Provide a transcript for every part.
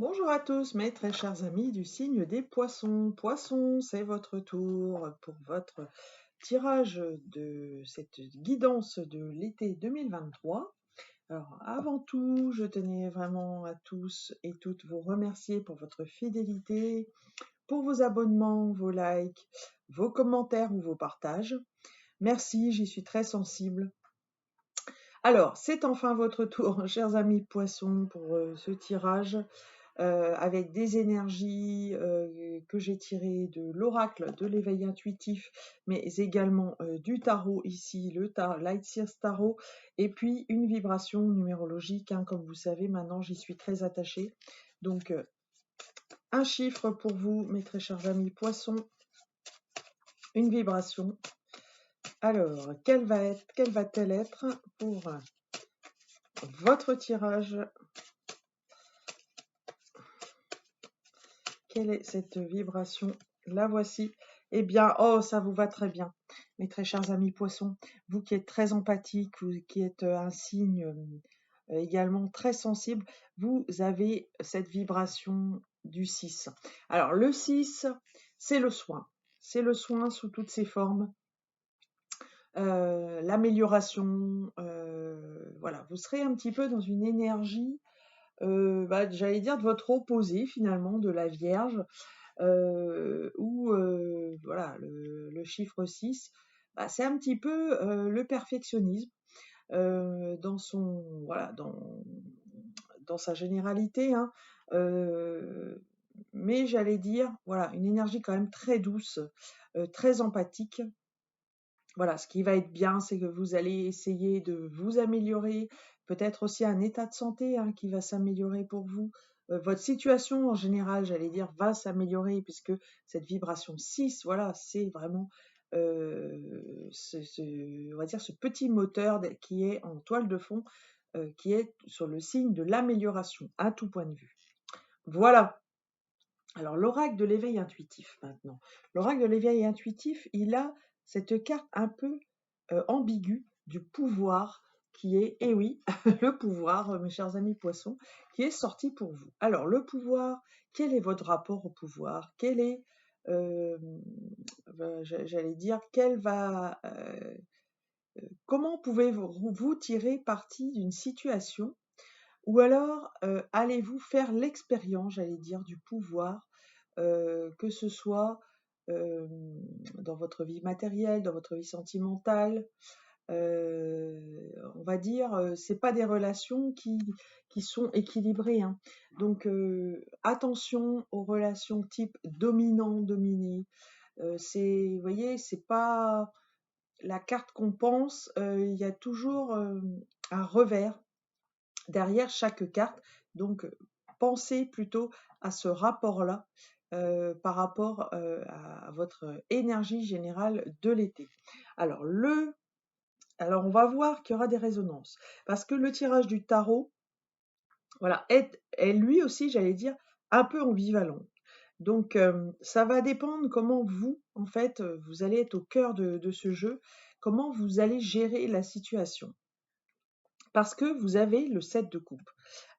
Bonjour à tous, mes très chers amis du signe des poissons. Poissons, c'est votre tour pour votre tirage de cette guidance de l'été 2023. Alors, avant tout, je tenais vraiment à tous et toutes vous remercier pour votre fidélité, pour vos abonnements, vos likes, vos commentaires ou vos partages. Merci, j'y suis très sensible. Alors, c'est enfin votre tour, chers amis poissons, pour ce tirage. Avec des énergies que j'ai tirées de l'oracle de l'éveil intuitif, mais également du tarot ici, le Light Sears Tarot, et puis une vibration numérologique, hein, comme vous savez, maintenant j'y suis très attachée. Donc un chiffre pour vous, mes très chers amis poissons, une vibration. Alors, quelle va-t-elle être pour votre tirage? Quelle est cette vibration? La voici. Eh bien, oh, ça vous va très bien, mes très chers amis poissons. Vous qui êtes très empathiques, vous qui êtes un signe également très sensible, vous avez cette vibration du 6. Alors, le 6, c'est le soin. C'est le soin sous toutes ses formes. L'amélioration, voilà, vous serez un petit peu dans une énergie, j'allais dire de votre opposé finalement, de la Vierge, où voilà, le chiffre 6, c'est un petit peu le perfectionnisme dans son voilà, dans sa généralité, hein, mais j'allais dire, voilà, une énergie quand même très douce, très empathique. Voilà, ce qui va être bien, c'est que vous allez essayer de vous améliorer, peut-être aussi un état de santé, hein, qui va s'améliorer pour vous. Votre situation en général, j'allais dire, va s'améliorer puisque cette vibration 6, voilà, c'est vraiment on va dire ce petit moteur qui est en toile de fond, qui est sur le signe de l'amélioration à tout point de vue. Voilà. Alors, l'oracle de l'éveil intuitif maintenant. L'oracle de l'éveil intuitif, il a cette carte un peu ambiguë du pouvoir qui est, eh oui, le pouvoir, mes chers amis poissons, qui est sorti pour vous. Alors, le pouvoir, quel est votre rapport au pouvoir? Quel est, euh, j'allais dire, comment pouvez-vous tirer parti d'une situation? Ou alors, allez-vous faire l'expérience, j'allais dire, du pouvoir, que ce soit, dans votre vie matérielle, dans votre vie sentimentale, on va dire, c'est pas des relations qui sont équilibrées, hein. Donc, attention aux relations type dominant-dominé. Vous voyez, c'est pas la carte qu'on pense, il y a toujours, un revers derrière chaque carte. Donc, pensez plutôt à ce rapport-là par rapport à votre énergie générale de l'été. Alors, on va voir qu'il y aura des résonances. Parce que le tirage du tarot, voilà, est lui aussi, j'allais dire, un peu ambivalent. Donc, ça va dépendre comment vous, en fait, vous allez être au cœur de ce jeu, comment vous allez gérer la situation. Parce que vous avez le 7 de coupe.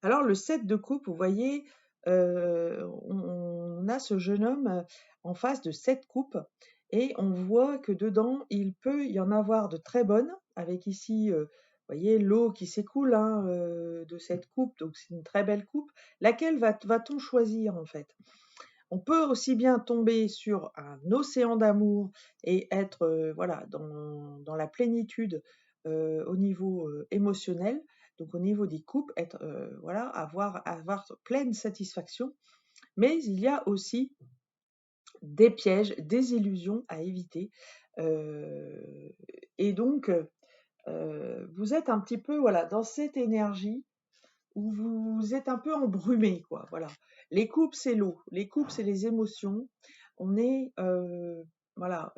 Alors le 7 de coupe, vous voyez, on a ce jeune homme en face de 7 coupes et on voit que dedans, il peut y en avoir de très bonnes, avec ici, vous voyez, l'eau qui s'écoule, hein, de cette coupe, donc c'est une très belle coupe. Laquelle va-t-on choisir en fait? On peut aussi bien tomber sur un océan d'amour et être voilà, dans la plénitude au niveau émotionnel, donc au niveau des couples, être, voilà, avoir pleine satisfaction. Mais il y a aussi des pièges, des illusions à éviter. Et donc, vous êtes un petit peu voilà, dans cette énergie où vous êtes un peu embrumé, quoi. Voilà. Les coupes, c'est l'eau. Les coupes, c'est les émotions. On est voilà,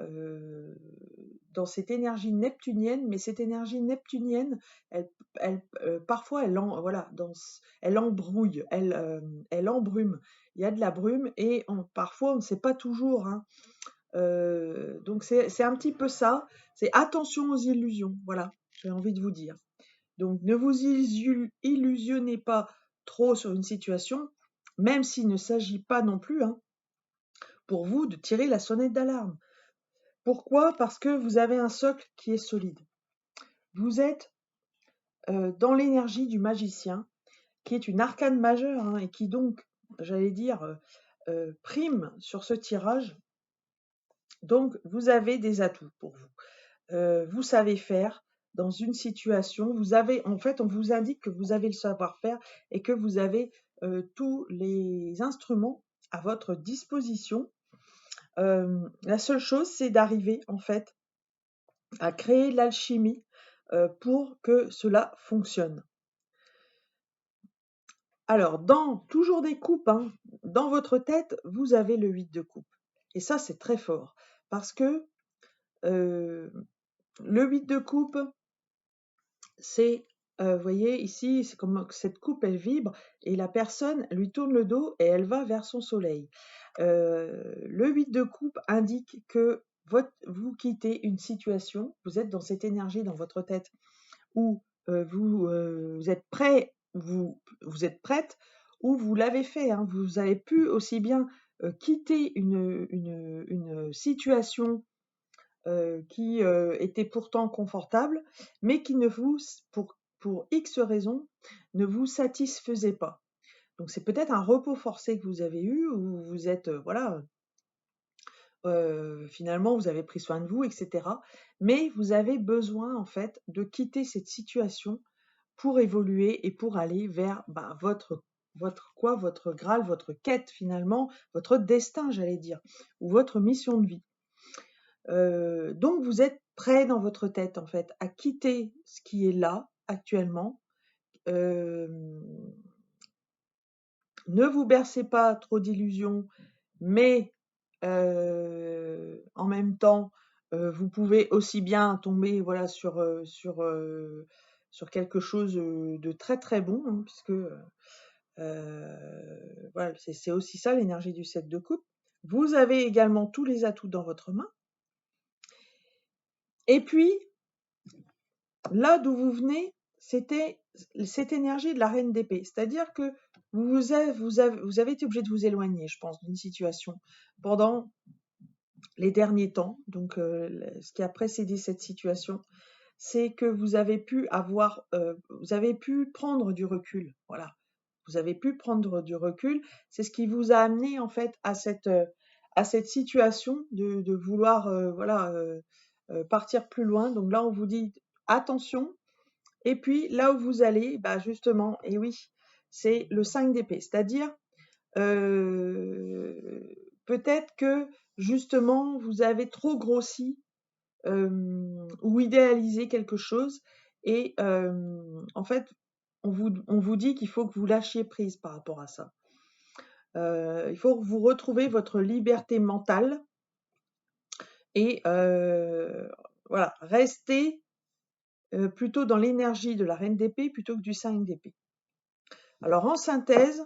dans cette énergie neptunienne, mais cette énergie neptunienne, parfois, voilà, elle embrouille, elle embrume. Il y a de la brume et parfois, on ne sait pas toujours, hein. Donc, c'est un petit peu ça. C'est attention aux illusions. Voilà, j'ai envie de vous dire. Donc, ne vous illusionnez pas trop sur une situation. même s'il ne s'agit pas non plus, hein, pour vous de tirer la sonnette d'alarme. Pourquoi? Parce que vous avez un socle qui est solide. Vous êtes dans l'énergie du magicien, qui est une arcane majeure, hein, et qui donc, j'allais dire, prime sur ce tirage. Donc, vous avez des atouts pour vous. Vous savez faire dans une situation, en fait, on vous indique que vous avez le savoir-faire et que vous avez tous les instruments à votre disposition. La seule chose, c'est d'arriver, en fait, à créer l'alchimie pour que cela fonctionne. Alors, toujours des coupes, hein, dans votre tête, vous avez le 8 de coupe. Et ça, c'est très fort. Parce que le 8 de coupe, c'est, vous voyez, ici, c'est comme cette coupe, elle vibre, et la personne lui tourne le dos et elle va vers son soleil. Le 8 de coupe indique que vous quittez une situation, vous êtes dans cette énergie dans votre tête où vous êtes prêt, vous êtes prête, ou vous l'avez fait, hein, vous avez pu aussi bien quitter une situation qui était pourtant confortable, mais qui ne vous, pour X raisons, ne vous satisfaisait pas. Donc c'est peut-être un repos forcé que vous avez eu, où vous êtes, voilà, finalement vous avez pris soin de vous, etc. Mais vous avez besoin en fait de quitter cette situation pour évoluer et pour aller vers votre Graal, votre quête finalement, votre destin, j'allais dire, ou votre mission de vie. Donc vous êtes prêt dans votre tête en fait à quitter ce qui est là actuellement. Ne vous bercez pas trop d'illusions, mais en même temps, vous pouvez aussi bien tomber voilà sur quelque chose de très très bon, hein, puisque voilà, c'est aussi ça l'énergie du 7 de coupe. Vous avez également tous les atouts dans votre main. Et puis, là d'où vous venez, c'était cette énergie de la reine d'épée. C'est-à-dire que vous avez été obligé de vous éloigner, je pense, d'une situation pendant les derniers temps. Donc, ce qui a précédé cette situation, c'est que vous avez pu prendre du recul. Voilà. Vous avez pu prendre du recul. C'est ce qui vous a amené, en fait, à cette situation de vouloir, partir plus loin. Donc là, on vous dit attention. Et puis, là où vous allez, justement, et oui, c'est le 5 d'épée. C'est-à-dire, peut-être que, justement, vous avez trop grossi ou idéalisé quelque chose et en fait, on vous dit qu'il faut que vous lâchiez prise par rapport à ça. Il faut que vous retrouviez votre liberté mentale et voilà, restez plutôt dans l'énergie de la reine d'épée plutôt que du 5 d'épée. Alors en synthèse,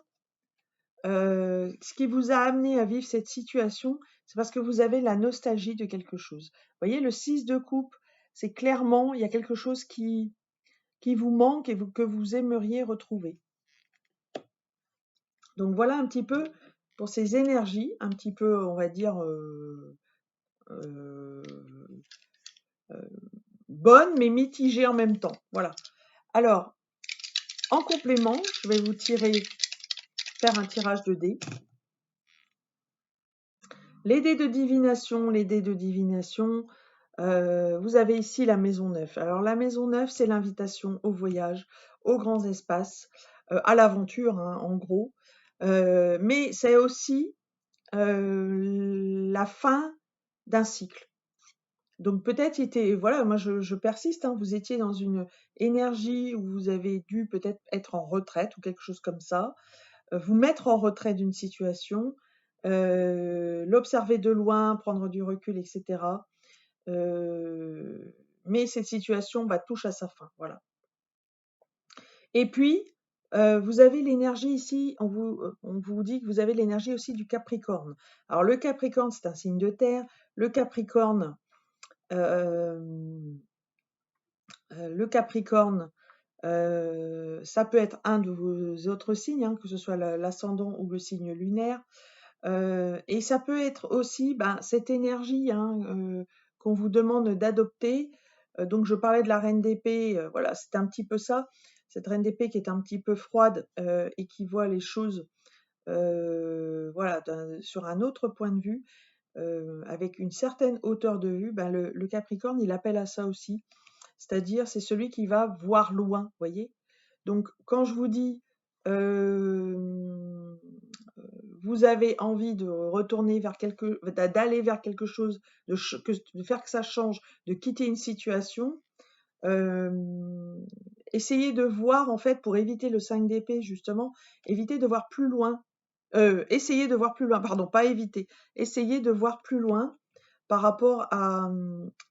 ce qui vous a amené à vivre cette situation, c'est parce que vous avez la nostalgie de quelque chose. Vous voyez, le 6 de coupe, c'est clairement, il y a quelque chose qui vous manque et que vous aimeriez retrouver. Donc voilà un petit peu pour ces énergies, un petit peu, on va dire, bonnes, mais mitigées en même temps. Voilà. Alors, en complément, je vais vous faire un tirage de dés. Les dés de divination, vous avez ici la maison 9. Alors la maison 9, c'est l'invitation au voyage, aux grands espaces, à l'aventure, hein, en gros. Mais c'est aussi la fin d'un cycle. Donc peut-être voilà, moi je persiste, hein, vous étiez dans une énergie où vous avez dû peut-être être en retraite ou quelque chose comme ça, vous mettre en retrait d'une situation, l'observer de loin, prendre du recul, etc. Mais cette situation touche à sa fin, voilà. Et puis, vous avez l'énergie ici, on vous dit que vous avez l'énergie aussi du Capricorne. Alors le Capricorne, c'est un signe de terre. Le Capricorne, Ça peut être un de vos autres signes, hein, que ce soit l'ascendant ou le signe lunaire. Et ça peut être aussi cette énergie, hein, qu'on vous demande d'adopter. Donc je parlais de la reine d'épée, voilà, c'est un petit peu ça. Cette reine d'épée qui est un petit peu froide et qui voit les choses voilà, sur un autre point de vue, avec une certaine hauteur de vue, le Capricorne, il appelle à ça aussi. C'est-à-dire, c'est celui qui va voir loin, voyez. Donc, quand je vous dis, vous avez envie de retourner vers d'aller vers quelque chose, de faire que ça change, de quitter une situation, essayez de voir, en fait, pour éviter le 5 d'épée, justement, éviter de voir plus loin. Essayez de voir plus loin, pardon, pas éviter. Essayez de voir plus loin par rapport à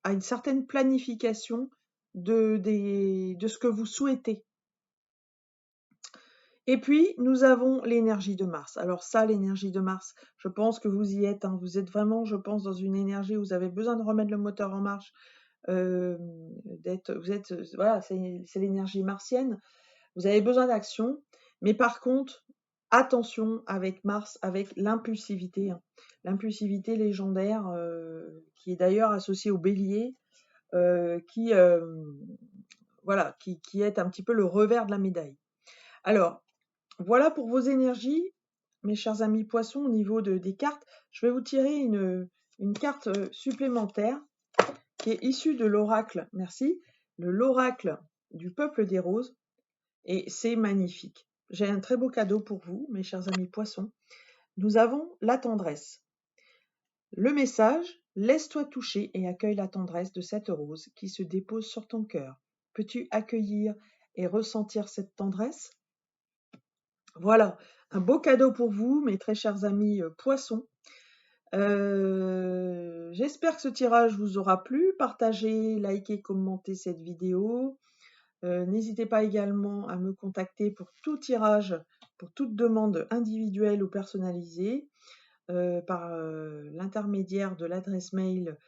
une certaine planification de ce que vous souhaitez. Et puis, nous avons l'énergie de Mars. Alors ça, l'énergie de Mars, je pense que vous y êtes, hein. Vous êtes vraiment, je pense, dans une énergie où vous avez besoin de remettre le moteur en marche. Voilà, c'est l'énergie martienne. Vous avez besoin d'action, mais par contre, attention avec Mars, avec l'impulsivité, hein. L'impulsivité légendaire, qui est d'ailleurs associée au bélier, voilà, qui est un petit peu le revers de la médaille. Alors, voilà pour vos énergies, mes chers amis poissons, au niveau des cartes. Je vais vous tirer une carte supplémentaire qui est issue de l'oracle, merci, l'oracle du peuple des roses, et c'est magnifique. J'ai un très beau cadeau pour vous, mes chers amis poissons. Nous avons la tendresse. Le message, laisse-toi toucher et accueille la tendresse de cette rose qui se dépose sur ton cœur. Peux-tu accueillir et ressentir cette tendresse? Voilà, un beau cadeau pour vous, mes très chers amis poissons. J'espère que ce tirage vous aura plu. Partagez, likez, commentez cette vidéo. N'hésitez pas également à me contacter pour tout tirage, pour toute demande individuelle ou personnalisée, par l'intermédiaire de l'adresse mail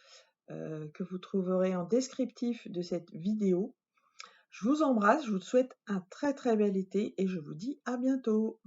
que vous trouverez en descriptif de cette vidéo. Je vous embrasse, je vous souhaite un très très bel été et je vous dis à bientôt.